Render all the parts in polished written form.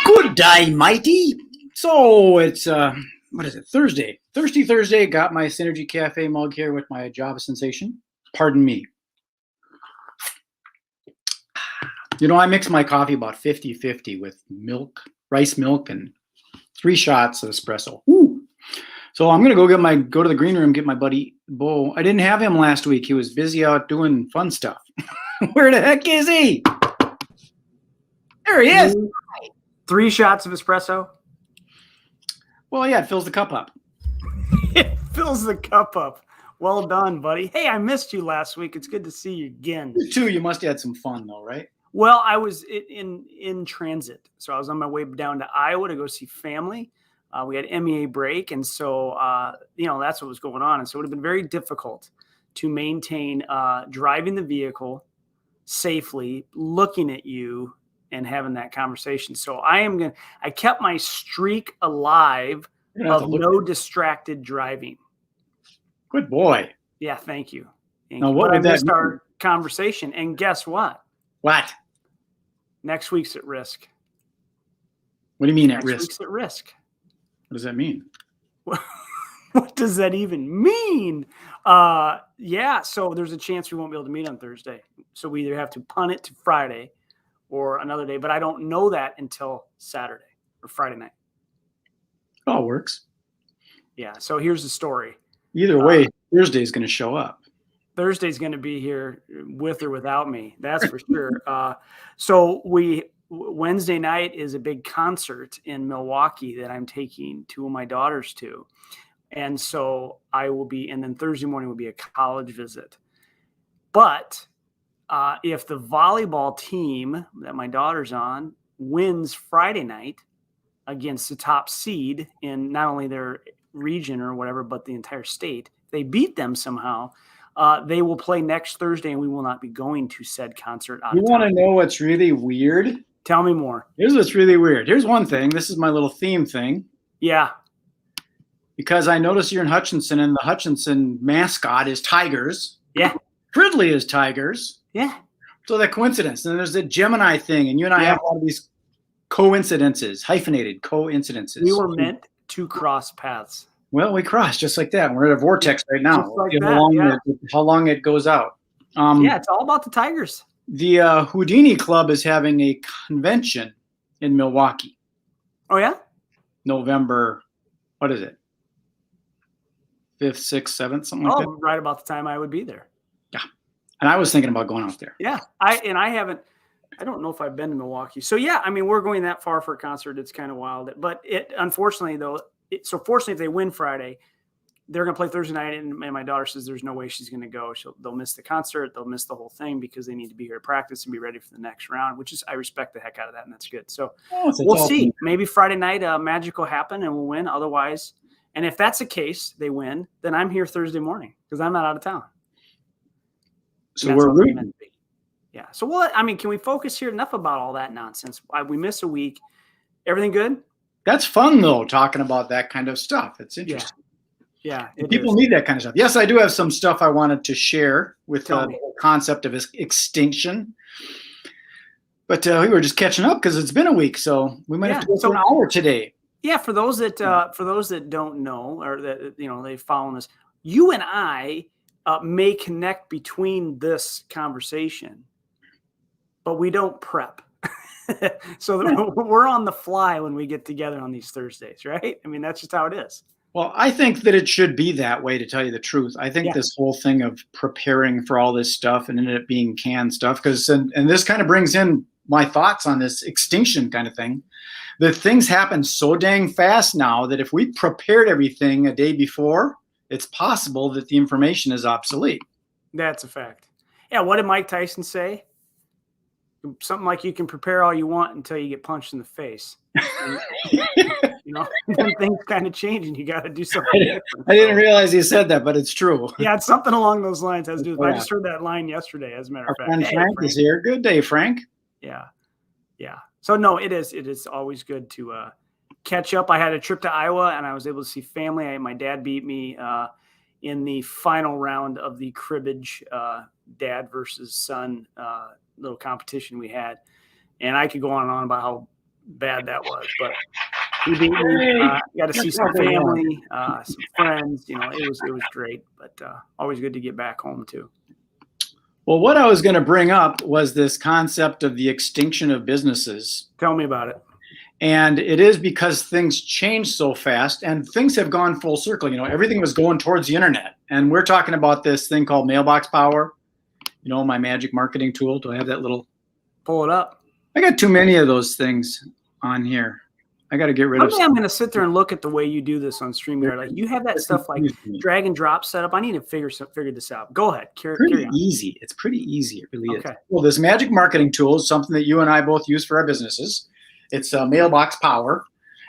Good day, matey. So it's what is it? Thursday. Thirsty Thursday. Got my Synergy Cafe mug here with my Java sensation. Pardon me. I mix my coffee about 50-50 with milk, rice milk, and 3 shots of espresso. Ooh. So I'm gonna go to the green room, get my buddy Bo. I didn't have him last week. He was busy out doing fun stuff. Where the heck is he? There he is. 3 shots of espresso. Well, yeah, it fills the cup up. It fills the cup up. Well done, buddy. Hey, I missed you last week. It's good to see you again. You too. You must have had some fun, though, right? Well, I was in transit. So I was on my way down to Iowa to go see family. We had MEA break. And so, that's what was going on. And so it would have been very difficult to maintain driving the vehicle safely, looking at you, and having that conversation. So I kept my streak alive of no distracted driving. Good boy. Yeah, thank you. Now, what would I that missed mean? our conversation. And guess what? What? Next week's at risk. What do you mean at Next risk? week's at risk. What does that mean? What does that even mean? So there's a chance we won't be able to meet on Thursday. So we either have to punt it to Friday or another day, but I don't know that until Saturday or Friday night. It all works. Yeah. So here's the story. Either way, Thursday's going to show up. Thursday's going to be here with or without me. That's for sure. So Wednesday night is a big concert in Milwaukee that I'm taking 2 of my daughters to. And so I will be, and then Thursday morning will be a college visit. But if the volleyball team that my daughter's on wins Friday night against the top seed in not only their region or whatever, but the entire state, if they beat them somehow, they will play next Thursday, and we will not be going to said concert. You want to know what's really weird? Tell me more. Here's what's really weird. Here's one thing. This is my little theme thing. Yeah. Because I noticed you're in Hutchinson, and the Hutchinson mascot is tigers. Yeah. Ridley is tigers. Yeah. So that coincidence. And there's the Gemini thing, and you and I have all of these coincidences, hyphenated coincidences. We were meant to cross paths. Well, we crossed just like that. We're at a vortex right now. Just like How long it goes out. It's all about the Tigers. The Houdini Club is having a convention in Milwaukee. Oh, yeah? November, what is it? 5th, 6th, 7th, something like that. Right about the time I would be there. Yeah. And I was thinking about going out there. Yeah. I don't know if I've been to Milwaukee. So, yeah, I mean, we're going that far for a concert. It's kind of wild. But unfortunately, though, fortunately, if they win Friday, they're going to play Thursday night. And my daughter says there's no way she's going to go. They'll miss the concert. They'll miss the whole thing because they need to be here to practice and be ready for the next round, which is, I respect the heck out of that. And that's good. So we'll see. Maybe Friday night magic will happen and we'll win. Otherwise, and if that's the case, they win, then I'm here Thursday morning because I'm not out of town. So we're rooting. Yeah. So can we focus here? Enough about all that nonsense. We miss a week. Everything good? That's fun, though, talking about that kind of stuff. It's interesting. Yeah. People need that kind of stuff. Yes, I do have some stuff I wanted to share with the whole concept of extinction. But we were just catching up because it's been a week, so we might have to go for an hour today. Yeah, for those that don't know or that they follow this, you and I may connect between this conversation, but we don't prep. So we're on the fly when we get together on these Thursdays, right? I mean, that's just how it is. Well, I think that it should be that way, to tell you the truth. I think this whole thing of preparing for all this stuff and ended up being canned stuff, and this kind of brings in my thoughts on this extinction kind of thing, that things happen so dang fast now that if we prepared everything a day before, it's possible that the information is obsolete. That's a fact. Yeah, what did Mike Tyson say? Something like, you can prepare all you want until you get punched in the face. Then things kind of change and you got to do something. I didn't realize he said that, but it's true. Yeah, it's something along those lines. I just heard that line yesterday, as a matter of fact. Friend Frank is here. Good day, Frank. Yeah. So no, it is always good to catch up. I had a trip to Iowa and I was able to see family. My dad beat me in the final round of the cribbage dad versus son little competition we had. And I could go on and on about how bad that was. But he beat me. Got to see some family, some friends. You know, it was great. But always good to get back home too. Well, what I was going to bring up was this concept of the extinction of businesses. Tell me about it. And it is because things change so fast and things have gone full circle. You know, everything was going towards the internet. And we're talking about this thing called mailbox power. You know, my magic marketing tool. Do I have that little? Pull it up. I got too many of those things on here. I got to get rid of. I'm going to sit there and look at the way you do this on StreamYard. Like you have that stuff like drag and drop setup. I need to figure this out. Go ahead. Pretty easy. It's pretty easy. It really is. Well, this magic marketing tool is something that you and I both use for our businesses. It's mailbox power.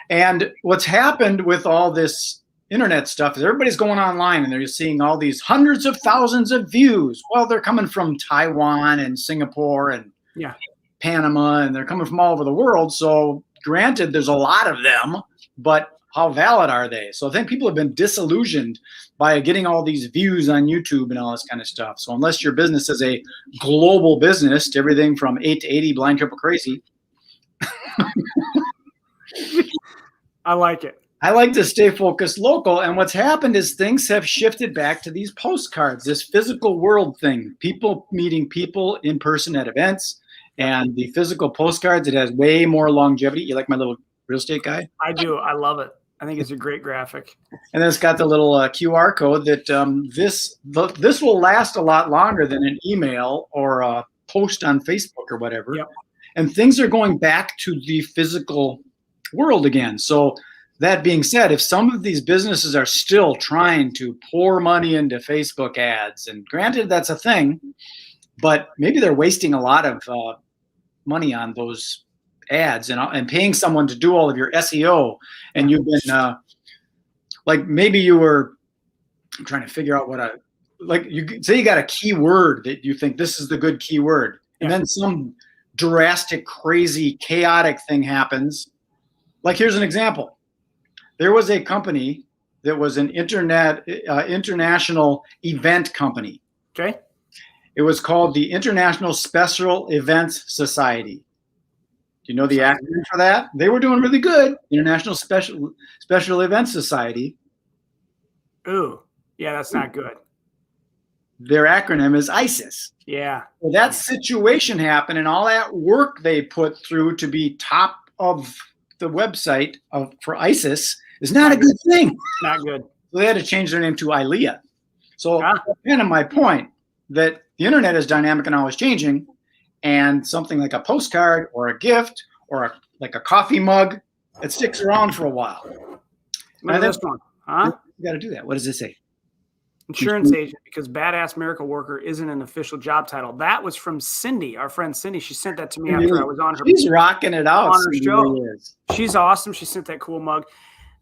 And what's happened with all this internet stuff is everybody's going online and they're seeing all these hundreds of thousands of views. Well, they're coming from Taiwan and Singapore and Panama, and they're coming from all over the world. So granted, there's a lot of them, but how valid are they? So I think people have been disillusioned by getting all these views on YouTube and all this kind of stuff. So unless your business is a global business, to everything from 8 to 80, blind, triple crazy. I like it. I like to stay focused local. And what's happened is things have shifted back to these postcards, this physical world thing, people meeting people in person at events. And the physical postcards, it has way more longevity. You like my little real estate guy? I do. I love it. I think it's a great graphic. And then it's got the little QR code that this will last a lot longer than an email or a post on Facebook or whatever. Yep. And things are going back to the physical world again. So that being said, if some of these businesses are still trying to pour money into Facebook ads, and granted that's a thing, but maybe they're wasting a lot of money on those ads and paying someone to do all of your SEO. And you've been like, maybe you were trying to figure out you say you got a keyword that you think this is the good keyword. And then some drastic, crazy, chaotic thing happens. Like, here's an example. There was a company that was an international event company. Okay. It was called the International Special Events Society. Do you know the acronym for that? They were doing really good. International Special Events Society. Ooh, yeah, that's not good. Their acronym is ISIS. Yeah. Well, that situation happened, and all that work they put through to be top of the website for ISIS is not a good thing. Not good. So they had to change their name to ILEA. So kind of my point, that the internet is dynamic and always changing, and something like a postcard or a gift or like a coffee mug, it sticks around for a while. Look at this one, huh? You got to do that. What does it say? Insurance agent, because badass miracle worker isn't an official job title. That was from Cindy, our friend Cindy. She sent that to me after I was on her. She's rocking it out on her show. She's awesome. She sent that cool mug.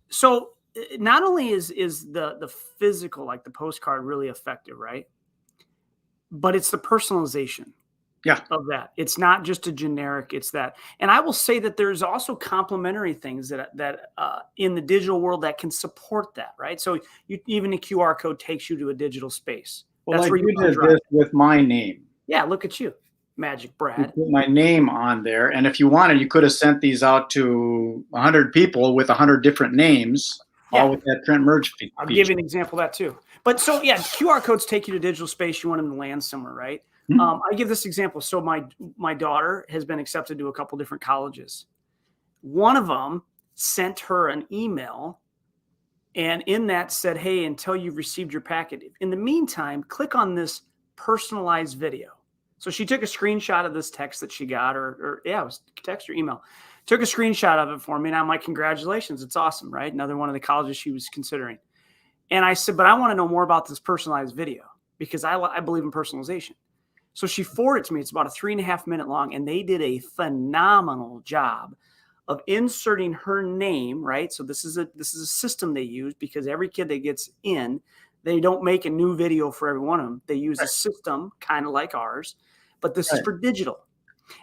So not only is the physical, like the postcard, really effective, right? But it's the personalization of that. It's not just a generic, it's that. And I will say that there's also complementary things that in the digital world that can support that, right? So even a QR code takes you to a digital space. Well, that's like where you did this with my name. Yeah, look at you, Magic Brad. You put my name on there. And if you wanted, you could have sent these out to 100 people with 100 different names, all with that print merge feature. I'll give you an example of that too. But so, yeah, QR codes take you to digital space. You want them to land somewhere, right? I give this example. So my daughter has been accepted to a couple different colleges. One of them sent her an email, and in that said, hey, until you've received your packet, in the meantime, click on this personalized video. So she took a screenshot of this text that she got, or it was text or email. Took a screenshot of it for me, and I'm like, congratulations, it's awesome, right? Another one of the colleges she was considering. And I said, but I want to know more about this personalized video because I believe in personalization. So she forwarded it to me. It's about a 3.5 minute long, and they did a phenomenal job of inserting her name, right? So this is a system they use because every kid that gets in, they don't make a new video for every one of them. They use a system kind of like ours, but this is for digital.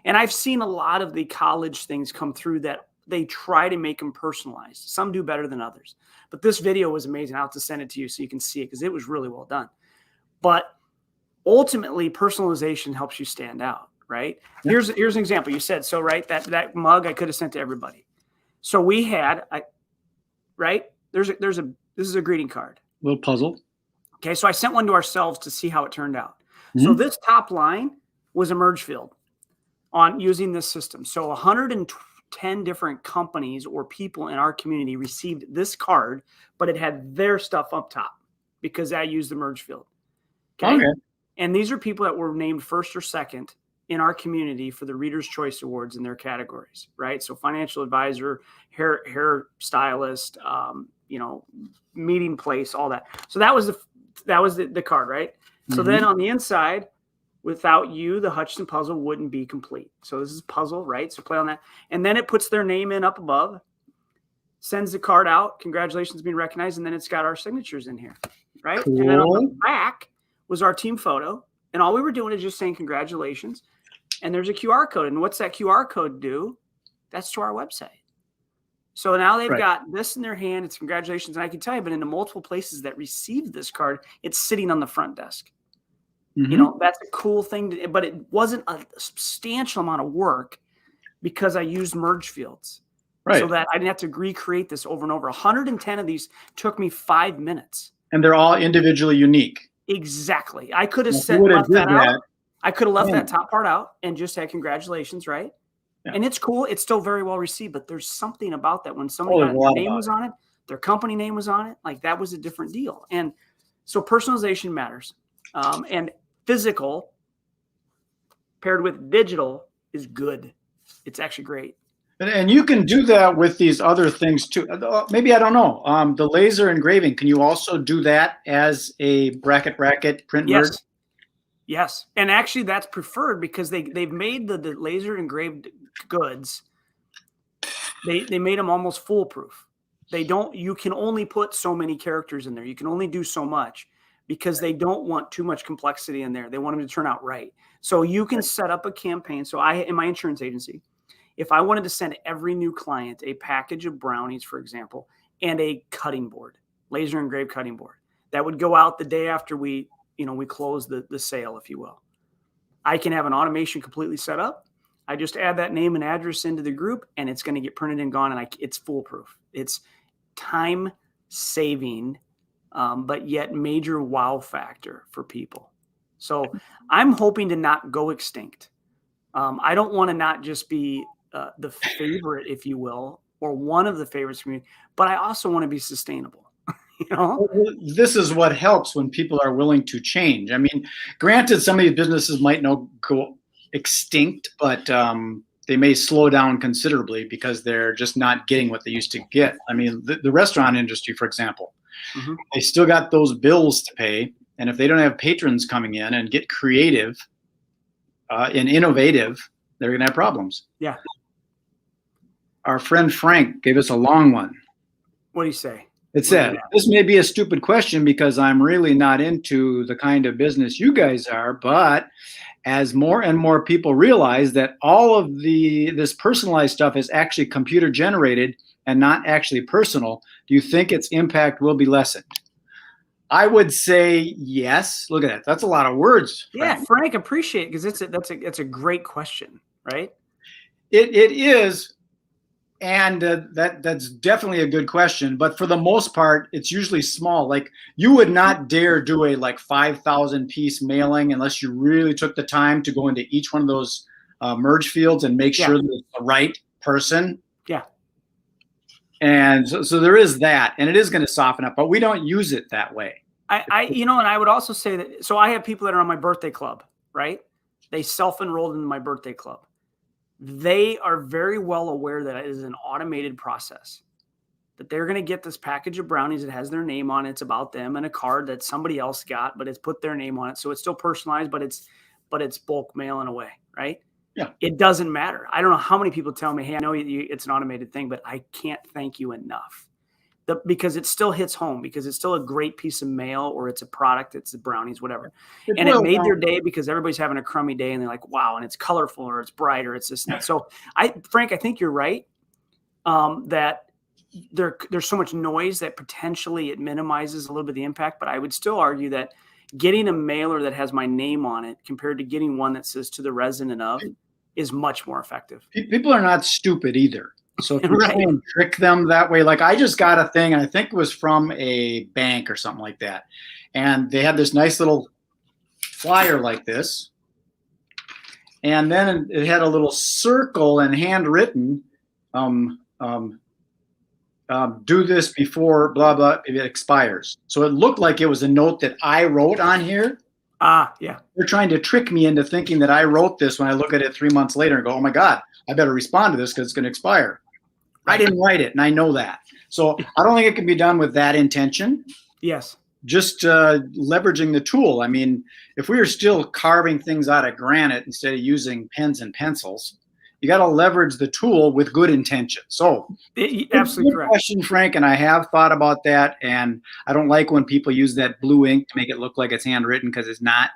And I've seen a lot of the college things come through that they try to make them personalized. Some do better than others. But this video was amazing. I'll have to send it to you so you can see it because it was really well done. But ultimately, personalization helps you stand out, right? Yeah. Here's an example. You said, so right, that mug I could have sent to everybody. So we had, right? This is a greeting card. Little puzzle. Okay, so I sent one to ourselves to see how it turned out. Mm-hmm. So this top line was a merge field on using this system. So 110 different companies or people in our community received this card, but it had their stuff up top because I used the merge field. Okay. And these are people that were named first or second in our community for the Reader's Choice Awards in their categories, right? So financial advisor, hair stylist, meeting place, all that. So that was the card, right? Mm-hmm. So then on the inside, without you, the Hutchinson puzzle wouldn't be complete. So this is puzzle, right? So play on that. And then it puts their name in up above, sends the card out. Congratulations being recognized. And then it's got our signatures in here, right? Cool. And then on the back was our team photo. And all we were doing is just saying congratulations. And there's a QR code. And what's that QR code do? That's to our website. So now they've got this in their hand. It's congratulations. And I can tell you, but in the multiple places that received this card, it's sitting on the front desk. Mm-hmm. That's a cool thing, but it wasn't a substantial amount of work because I used merge fields. Right. So that I didn't have to recreate this over and over. 110 of these took me 5 minutes. And they're all individually unique. Exactly. I could have left that out. I could have left that top part out and just said congratulations, right? Yeah. And it's cool. It's still very well received, but there's something about that when somebody got their name was on it, their company name was on it, like that was a different deal. And so personalization matters. And physical paired with digital is good. It's actually great. And you can do that with these other things too. Maybe, I don't know. The laser engraving, can you also do that as a bracket print? Yes. Word? Yes. And actually that's preferred because they've made the laser engraved goods. They made them almost foolproof. You can only put so many characters in there. You can only do so much because they don't want too much complexity in there. They want them to turn out right. So you can set up a campaign. So in my insurance agency, if I wanted to send every new client a package of brownies, for example, and a cutting board, laser engraved cutting board, that would go out the day after we close the sale, if you will. I can have an automation completely set up. I just add that name and address into the group, and it's going to get printed and gone, and it's foolproof. It's time saving, but yet major wow factor for people. So I'm hoping to not go extinct. I don't want to not just be the favorite, if you will, or one of the favorites for me, but I also want to be sustainable. This is what helps when people are willing to change. I mean, granted, some of these businesses might not go extinct, but they may slow down considerably because they're just not getting what they used to get. I mean, the restaurant industry, for example, mm-hmm. They still got those bills to pay. And if they don't have patrons coming in and get creative and innovative, they're going to have problems. Yeah. Our friend Frank gave us a long one. What do you say? It said, this may be a stupid question because I'm really not into the kind of business you guys are, but as more and more people realize that all of this personalized stuff is actually computer generated and not actually personal, do you think its impact will be lessened? I would say yes. Look at that. That's a lot of words. Frank. Yeah, Frank, appreciate it because that's a great question, right? It is. And that's definitely a good question. But for the most part, it's usually small. Like you would not dare do a 5,000 piece mailing unless you really took the time to go into each one of those merge fields and make sure that it's the right person. Yeah. And so there is that, and it is going to soften up, but we don't use it that way. And I would also say that, so I have people that are on my birthday club, right? They self-enrolled in my birthday club. They are very well aware that it is an automated process, that they're going to get this package of brownies that has their name on it. It's about them, and a card that somebody else got, but it's put their name on it. So it's still personalized, but it's bulk mail in a way, right? Yeah. It doesn't matter. I don't know how many people tell me, hey, I know it's an automated thing, but I can't thank you enough. Because it still hits home, because it's still a great piece of mail, or it's a product, it's the brownies, whatever. And it made their day because everybody's having a crummy day and they're like, wow, and it's colorful, or it's bright, or it's this and that. So Frank, I think you're right. That there's so much noise that potentially it minimizes a little bit of the impact, but I would still argue that, getting a mailer that has my name on it compared to getting one that says to the resident of is much more effective. People are not stupid either. So if you Right. try and trick them that way, like I just got a thing, and I think it was from a bank or something like that. And they had this nice little flyer like this. And then it had a little circle and handwritten, do this before blah, blah, it expires. So it looked like it was a note that I wrote on here. Yeah. They're trying to trick me into thinking that I wrote this when I look at it 3 months later and go, oh my God, I better respond to this because it's going to expire. I didn't write it, and I know that. So I don't think it can be done with that intention. Yes. Just leveraging the tool. I mean, if we were still carving things out of granite instead of using pens and pencils, you got to leverage the tool with good intention. So absolutely good correct question, Frank, and I have thought about that, and I don't like when people use that blue ink to make it look like it's handwritten because it's not.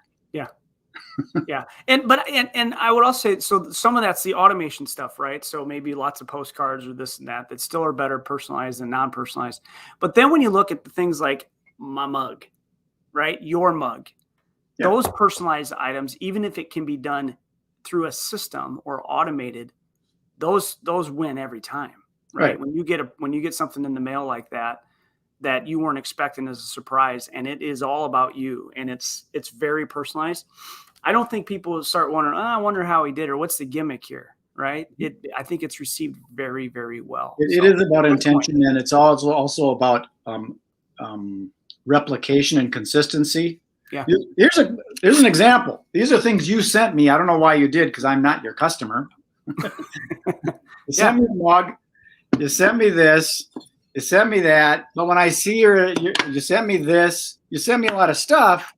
Yeah. And I would also say, so some of that's the automation stuff, right? So maybe lots of postcards or this and that still are better personalized than non-personalized. But then when you look at the things like my mug, right? Your mug, those personalized items, even if it can be done through a system or automated, those win every time, right? When you get something in the mail like that you weren't expecting as a surprise, and it is all about you, and it's very personalized. I don't think people will start wondering, I wonder how he did, or what's the gimmick here, right? I think it's received very, very well. It is about intention, and it's also about replication and consistency. Yeah. Here's an example. These are things you sent me. I don't know why you did, because I'm not your customer. You sent me a mug. You sent me this. You sent me that. But when I see you sent me this. You sent me a lot of stuff.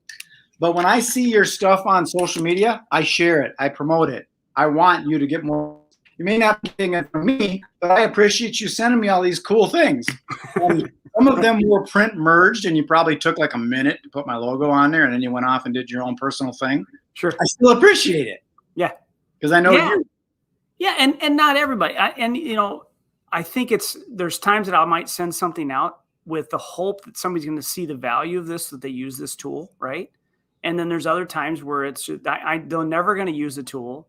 But when I see your stuff on social media, I share it. I promote it. I want you to get more. You may not be getting it from me, but I appreciate you sending me all these cool things. Some of them were print merged, and you probably took like a minute to put my logo on there, and then you went off and did your own personal thing. Sure. I still appreciate it. Yeah. Because I know you. Yeah, and not everybody. I think there's times that I might send something out with the hope that somebody's going to see the value of this, that they use this tool, right? And then there's other times where they're never going to use the tool.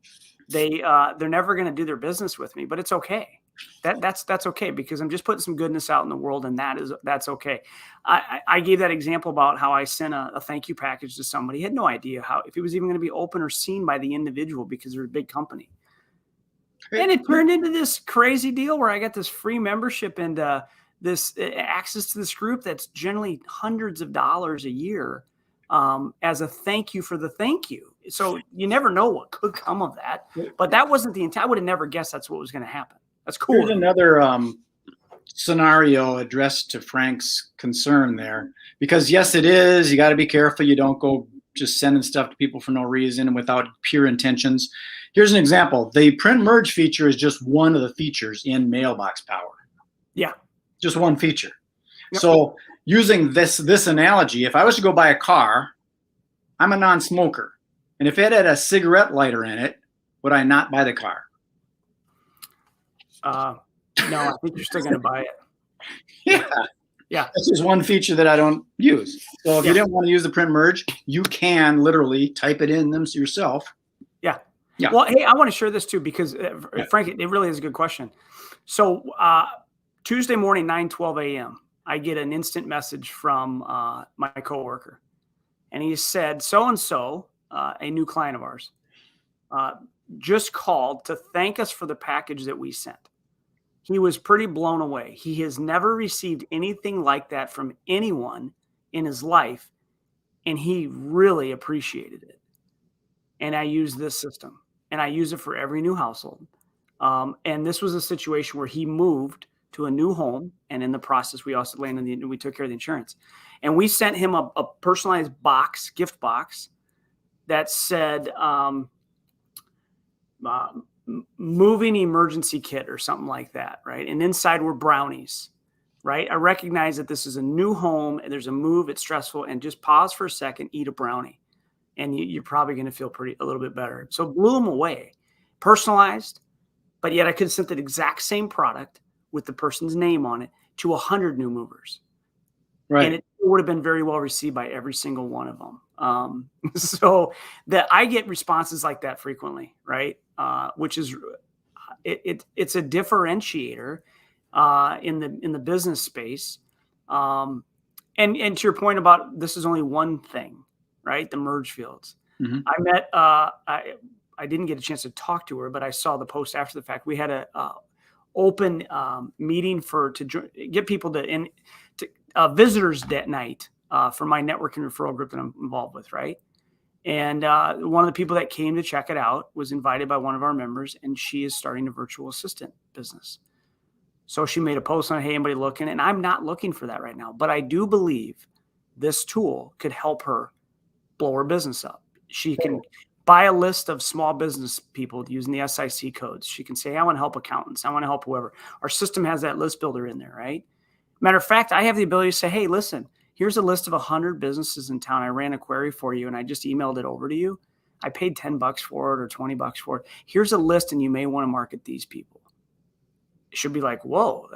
They're never going to do their business with me, but it's okay. That's okay, because I'm just putting some goodness out in the world, and that's okay. I gave that example about how I sent a thank you package to somebody. He had no idea if it was even going to be open or seen by the individual, because they're a big company. And it turned into this crazy deal where I got this free membership and this access to this group that's generally hundreds of dollars a year as a thank you for the thank you. So you never know what could come of that. But that wasn't the intent. I would have never guessed that's what was going to happen. That's cool. Here's another scenario addressed to Frank's concern there. Because, yes, it is. You got to be careful. You don't go just sending stuff to people for no reason and without pure intentions. Here's an example. The print merge feature is just one of the features in Mailbox Power. Yeah. Just one feature. Yep. So using this analogy, if I was to go buy a car, I'm a non-smoker. And if it had a cigarette lighter in it, would I not buy the car? No, I think you're still going to buy it. Yeah. Yeah. That's just one feature that I don't use. So if you didn't want to use the print merge, you can literally type it in them yourself. Yeah. Yeah. Well, hey, I want to share this too, because Frank, it really is a good question. So Tuesday morning, 9:12 a.m., I get an instant message from my coworker, and he said, so-and-so, a new client of ours, just called to thank us for the package that we sent. He was pretty blown away. He has never received anything like that from anyone in his life, and he really appreciated it. And I use this system, and I use it for every new household. And this was a situation where he moved to a new home, and in the process, we also we took care of the insurance. And we sent him a personalized gift box that said moving emergency kit or something like that, right? And inside were brownies, right? I recognize that this is a new home, and there's a move, it's stressful, and just pause for a second, eat a brownie, and you're probably going to feel a little bit better. So blew him away. Personalized, but yet I could have sent that exact same product with the person's name on it to 100 new movers. Right. And it would have been very well received by every single one of them. So that I get responses like that frequently, right? Which is it's a differentiator in the business space. And to your point about this is only one thing, right? The merge fields. Mhm. I met I didn't get a chance to talk to her, but I saw the post after the fact. We had a open meeting to get people to visitors that night for my networking referral group that I'm involved with, right? And one of the people that came to check it out was invited by one of our members, and she is starting a virtual assistant business. So she made a post on, hey, anybody looking? And I'm not looking for that right now, but I do believe this tool could help her blow her business up. She can buy a list of small business people using the SIC codes. She can say, I want to help accountants. I want to help whoever. Our system has that list builder in there, right? Matter of fact, I have the ability to say, hey, listen, here's a list of 100 businesses in town. I ran a query for you and I just emailed it over to you. I paid $10 for it or $20 for it. Here's a list and you may want to market these people. It should be like, whoa,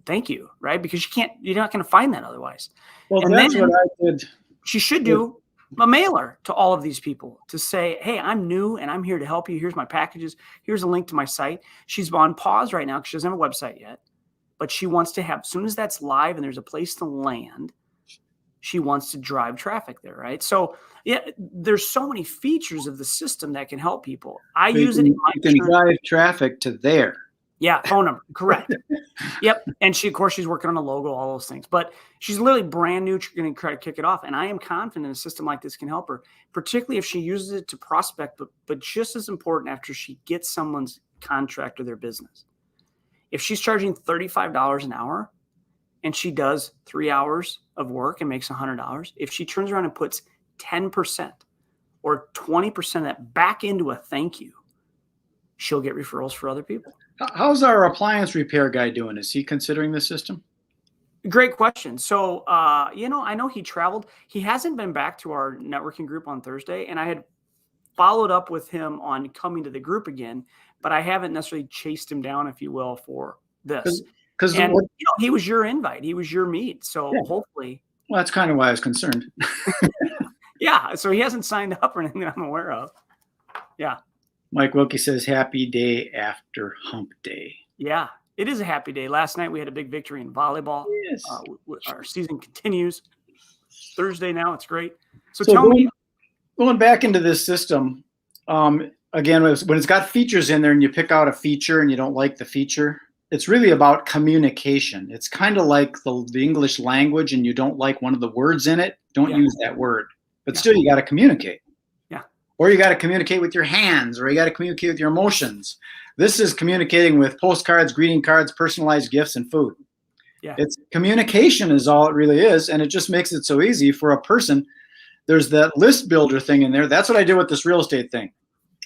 thank you, right? Because you're not going to find that otherwise. Well, And that's then what I did. she should do a mailer to all of these people to say, hey, I'm new and I'm here to help you. Here's my packages. Here's a link to my site. She's on pause right now because she doesn't have a website yet, but she wants to have, as soon as that's live and there's a place to land, she wants to drive traffic there, right? So yeah, there's so many features of the system that can help people. I use it in my You can drive traffic to there. Yeah, phone number, correct. Yep. And she's working on a logo, all those things. But she's literally brand new, going to try to kick it off. And I am confident a system like this can help her, particularly if she uses it to prospect, but just as important after she gets someone's contract or their business. If she's charging $35 an hour and she does 3 hours of work and makes $100, if she turns around and puts 10% or 20% of that back into a thank you, she'll get referrals for other people. How's our appliance repair guy doing? Is he considering the system? Great question. So, I know he traveled. He hasn't been back to our networking group on Thursday, and I had followed up with him on coming to the group again, but I haven't necessarily chased him down, if you will, for this. Because he was your invite. He was your meet. So hopefully. Well, that's kind of why I was concerned. Yeah. So he hasn't signed up or anything that I'm aware of. Yeah. Mike Wilkie says, happy day after hump day. Yeah, it is a happy day. Last night we had a big victory in volleyball. Yes. Our season continues. Thursday now. It's great. So tell me. Going back into this system, again, when it's got features in there and you pick out a feature and you don't like the feature, it's really about communication. It's kind of like the English language and you don't like one of the words in it, don't use that word. But still, you got to communicate. Or you got to communicate with your hands, or you got to communicate with your emotions. This is communicating with postcards, greeting cards, personalized gifts, and food. Yeah. It's communication is all it really is, and it just makes it so easy for a person. There's that list builder thing in there. That's what I did with this real estate thing.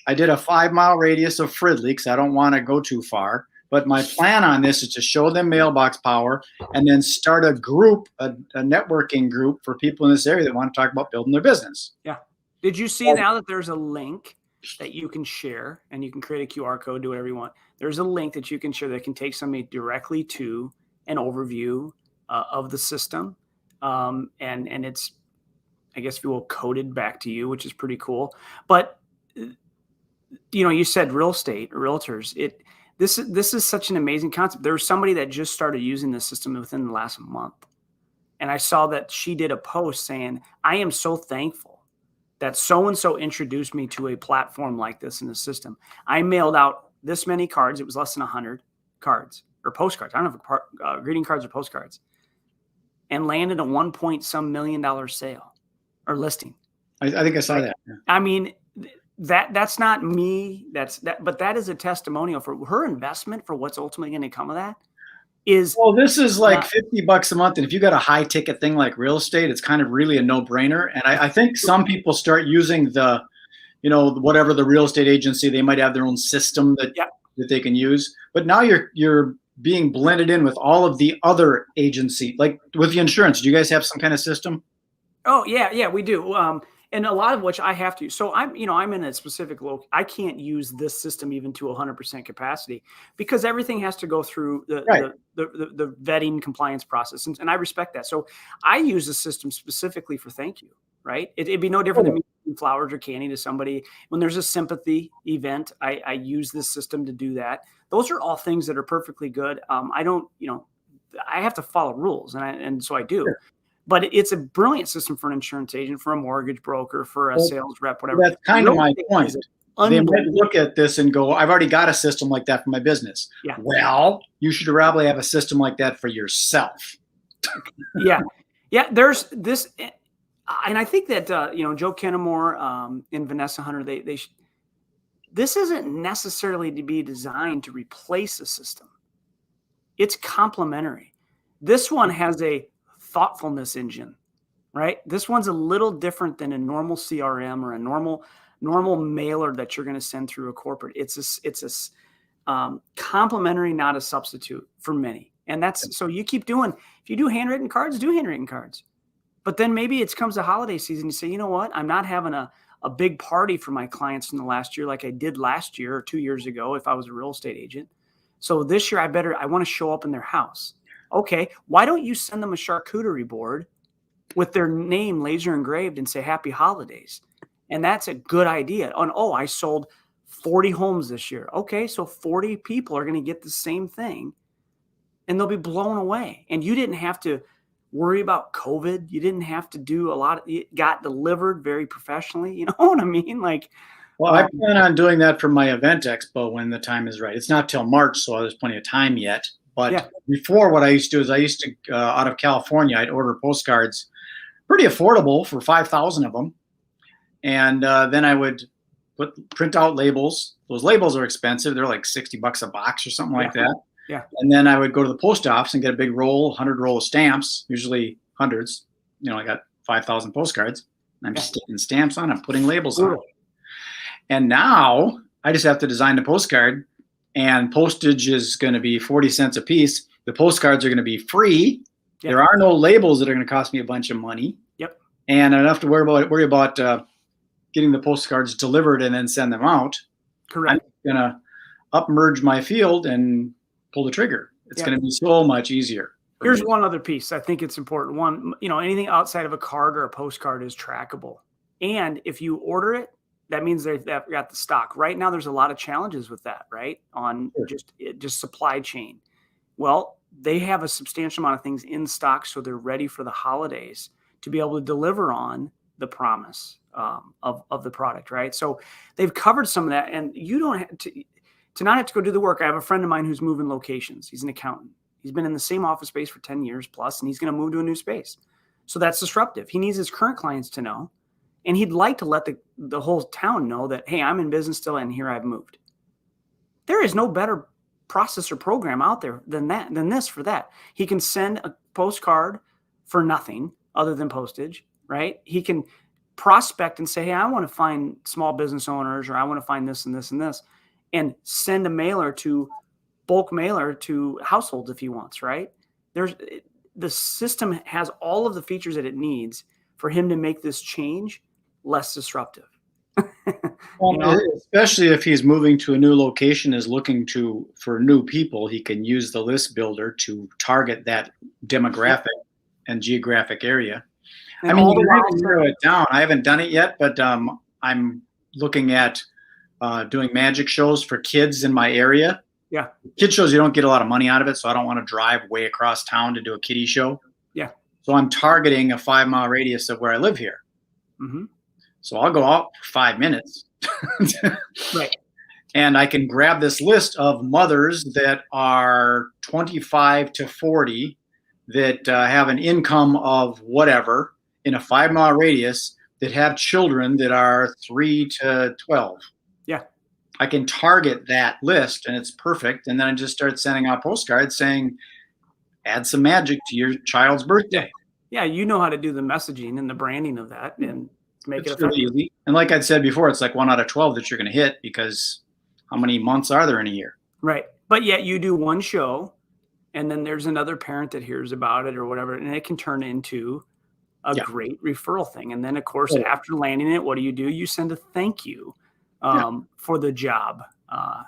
I did a 5-mile radius of Fridley because I don't want to go too far. But my plan on this is to show them mailbox power and then start a group, a networking group for people in this area that want to talk about building their business. Yeah. Did you see now that there's a link that you can share and you can create a QR code, do whatever you want. There's a link that you can share that can take somebody directly to an overview of the system. And it's, I guess if you will, coded back to you, which is pretty cool. But, you said real estate, realtors, this is such an amazing concept. There was somebody that just started using this system within the last month. And I saw that she did a post saying, I am so thankful that so-and-so introduced me to a platform like this in the system. I mailed out this many cards. It was less than 100 cards or postcards. I don't know if greeting cards or postcards, and landed a $1 million sale or listing. I think I saw that. Yeah. I mean, that's not me. But that is a testimonial for her investment for what's ultimately going to come of that. This is like $50 a month. And if you got a high ticket thing like real estate, it's kind of really a no brainer. And I think some people start using whatever the real estate agency, they might have their own system that they can use. But now you're being blended in with all of the other agency, like with the insurance. Do you guys have some kind of system? Oh yeah, we do. And a lot of which I have to. So I'm in a specific I can't use this system even to 100% capacity because everything has to go through the vetting compliance process. And I respect that. So I use the system specifically for thank you. right? It'd be no different than me giving flowers or candy to somebody. When there's a sympathy event, I use this system to do that. Those are all things that are perfectly good. I don't, I have to follow rules, and so I do. Sure. But it's a brilliant system for an insurance agent, for a mortgage broker, for a sales rep, whatever. That's kind of my point. They might look at this and go, I've already got a system like that for my business. Yeah. Well, you should probably have a system like that for yourself. Yeah. There's this, and I think that Joe Kennemore and Vanessa Hunter, this isn't necessarily to be designed to replace a system. It's complementary. This one has a thoughtfulness engine, right? This one's a little different than a normal CRM or a normal mailer that you're going to send through a corporate. It's a complementary, not a substitute for many. And that's, so you keep doing, if you do handwritten cards, do handwritten cards. But then maybe it comes to holiday season, you say, you know what? I'm not having a big party for my clients in the last year like I did last year or 2 years ago if I was a real estate agent. So this year I want to show up in their house. Okay, why don't you send them a charcuterie board with their name laser engraved and say happy holidays? And that's a good idea. I sold 40 homes this year. Okay, so 40 people are going to get the same thing and they'll be blown away. And you didn't have to worry about COVID. You didn't have to do a lot. It got delivered very professionally. You know what I mean? Well, I plan on doing that for my event expo when the time is right. It's not till March, so there's plenty of time yet. But before, what I used to do is out of California, I'd order postcards pretty affordable for 5,000 of them. And then I would print out labels. Those labels are expensive. They're like $60 a box or something like that. Yeah. And then I would go to the post office and get a big 100 roll of stamps, usually hundreds. I got 5,000 postcards. And I'm just sticking stamps on and putting labels on. And now I just have to design the postcard, and postage is going to be 40 cents a piece. The postcards are going to be free. Yep. There are no labels that are going to cost me a bunch of money. Yep. And I don't have to worry about getting the postcards delivered and then send them out. Correct. I'm going to upmerge my field and pull the trigger. It's going to be so much easier. Here's one other piece. I think it's important. One, anything outside of a card or a postcard is trackable. And if you order it, that means they've got the stock. Right now, there's a lot of challenges with that, right? On just supply chain. Well, they have a substantial amount of things in stock, so they're ready for the holidays to be able to deliver on the promise of the product, right? So they've covered some of that, and you don't have to not have to go do the work. I have a friend of mine who's moving locations. He's an accountant. He's been in the same office space for 10 years plus, and he's going to move to a new space. So that's disruptive. He needs his current clients to know. And he'd like to let the whole town know that, hey, I'm in business still, and here I've moved. There is no better process or program out there than this for that. He can send a postcard for nothing other than postage, right? He can prospect and say, hey, I want to find small business owners, or I want to find this and this and this, and send a bulk mailer to households if he wants, right? The system has all of the features that it needs for him to make this change less disruptive. Especially if he's moving to a new location, is looking for new people, he can use the list builder to target that demographic and geographic area. And you can narrow it down. I haven't done it yet, but I'm looking at doing magic shows for kids in my area. Yeah. Kid shows, you don't get a lot of money out of it, so I don't want to drive way across town to do a kiddie show. Yeah. So I'm targeting a 5-mile radius of where I live here. Mm-hmm. So I'll go out for 5 minutes. Right. And I can grab this list of mothers that are 25 to 40 that have an income of whatever in a 5-mile radius that have children that are 3 to 12. Yeah. I can target that list, and it's perfect. And then I just start sending out postcards saying, add some magic to your child's birthday. Yeah, you know how to do the messaging and the branding of that and make it really easy. And like I said before, it's like 1 out of 12 that you're going to hit, because how many months are there in a year? Right. But yet you do one show, and then there's another parent that hears about it or whatever, and it can turn into a great referral thing. And then, of course, after landing it, what do? You send a thank you for the job. I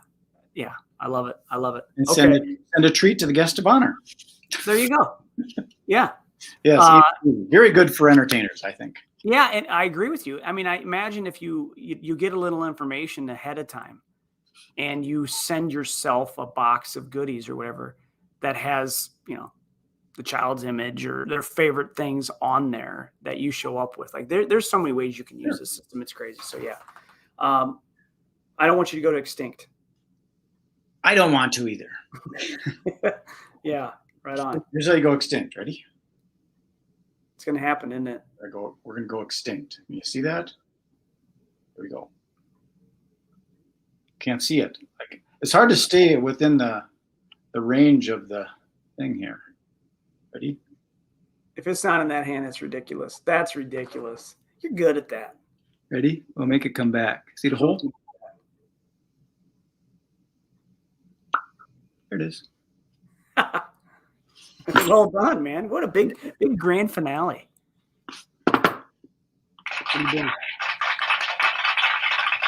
love it. I love it. And send a treat to the guest of honor. There you go. Yeah. Yes. Very good for entertainers, I think. Yeah, and I agree with you. I mean, I imagine if you get a little information ahead of time and you send yourself a box of goodies or whatever that has, the child's image or their favorite things on there that you show up with. Like there's so many ways you can use Sure. this system. It's crazy. So yeah. I don't want you to go to extinct. I don't want to either. Yeah, right on. Here's how you go extinct. Ready? It's going to happen, isn't it? We're going to go extinct. You see that? There we go. Can't see it. Like, it's hard to stay within the range of the thing here. Ready? If it's not in that hand, it's ridiculous. That's ridiculous. You're good at that. Ready? We'll make it come back. See the hole? There it is. Well done, man. What a big grand finale. What are you doing?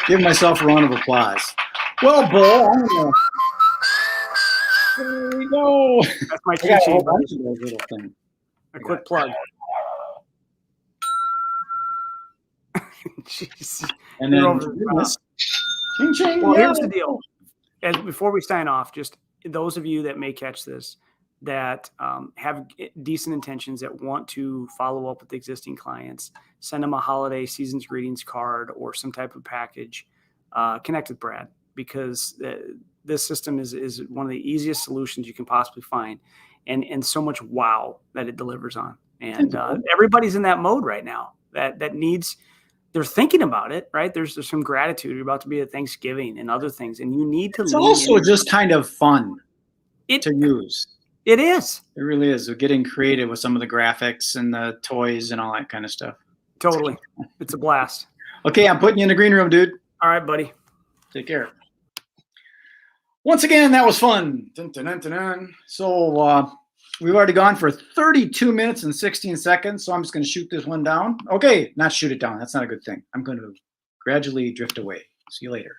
Give myself a round of applause. Well, Bull, there we go. That's my I got a teaching. whole bunch of those little things. A quick plug. Jeez. And You're then over the top. ching, ching, Well, yeah. here's the deal. And before we sign off, just those of you that may catch this, that have decent intentions, that want to follow up with existing clients, send them a holiday season's greetings card or some type of package, connect with Brad, because this system is one of the easiest solutions you can possibly find, and so much wow that it delivers on. And everybody's in that mode right now that needs. They're thinking about it, right? There's some gratitude. You're about to be at Thanksgiving and other things, and you need to. It's also just kind of fun to use. It is. It really is. We're getting creative with some of the graphics and the toys and all that kind of stuff. Totally. It's a blast. Okay, I'm putting you in the green room, dude. All right, buddy. Take care. Once again, that was fun. Dun, dun, dun, dun, dun. So we've already gone for 32 minutes and 16 seconds, so I'm just going to shoot this one down. Okay, not shoot it down. That's not a good thing. I'm going to gradually drift away. See you later.